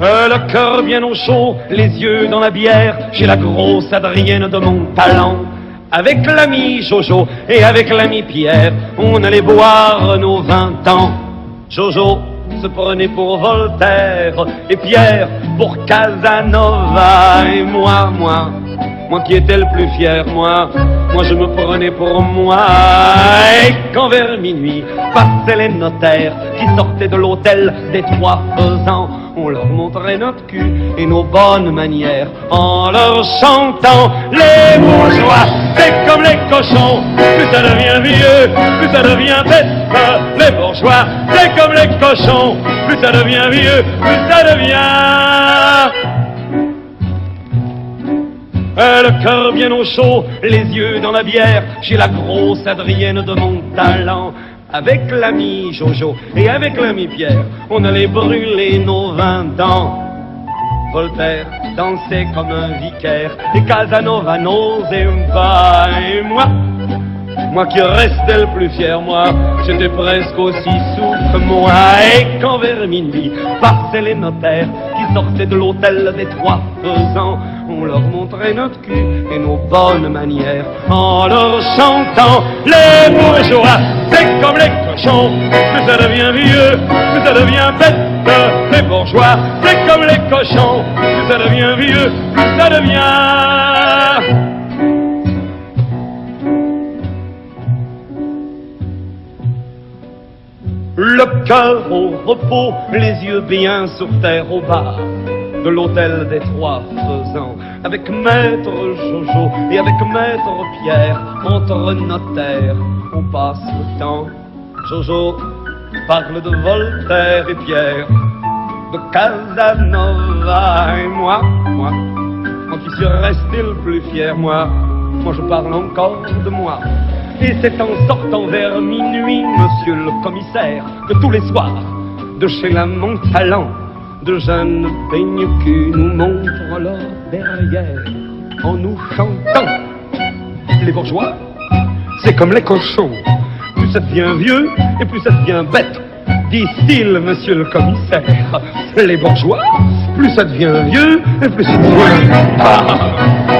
Le cœur bien au chaud, les yeux dans la bière, j'ai la grosse Adrienne de mon talent. Avec l'ami Jojo et avec l'ami Pierre, on allait boire nos 20 ans. Jojo se prenait pour Voltaire et Pierre pour Casanova. Et moi qui étais le plus fier, moi je me prenais pour moi. Et quand vers minuit passaient les notaires qui sortaient de l'hôtel des Trois Faisans, on leur montrait notre cul et nos bonnes manières en leur chantant: les bourgeois, c'est comme les cochons, plus ça devient vieux, plus ça devient bête. Les bourgeois, c'est comme les cochons, plus ça devient vieux, plus ça devient... Le cœur bien au chaud, les yeux dans la bière, j'ai la grosse Adrienne de mon talent. Avec l'ami Jojo et avec l'ami Pierre, on allait brûler nos 20 ans. Voltaire dansait comme un vicaire et Casanova n'osait pas. Et moi qui restais le plus fier, moi, j'étais presque aussi sourd que moi. Et quand vers minuit passaient les notaires qui sortaient de l'hôtel des Trois Faisans, on leur montrait notre cul et nos bonnes manières en leur chantant: les bourgeois, c'est comme les cochons, plus ça devient vieux, plus ça devient bête. Les bourgeois, c'est comme les cochons, plus ça devient vieux, plus ça devient... Le cœur au repos, les yeux bien sur terre au bar de l'hôtel des Trois Faisans, avec maître Jojo et avec maître Pierre, entre notaires, on passe le temps. Jojo parle de Voltaire et Pierre de Casanova. Et moi qui suis resté le plus fier, moi je parle encore de moi. Et c'est en sortant vers minuit, monsieur le commissaire, que tous les soirs, de chez la Montalent, de jeunes peigne-culs nous montrent leur derrière en nous chantant: les bourgeois, c'est comme les cochons, plus ça devient vieux et plus ça devient bête. Dit-il, monsieur le commissaire, les bourgeois, plus ça devient vieux et plus ça devient...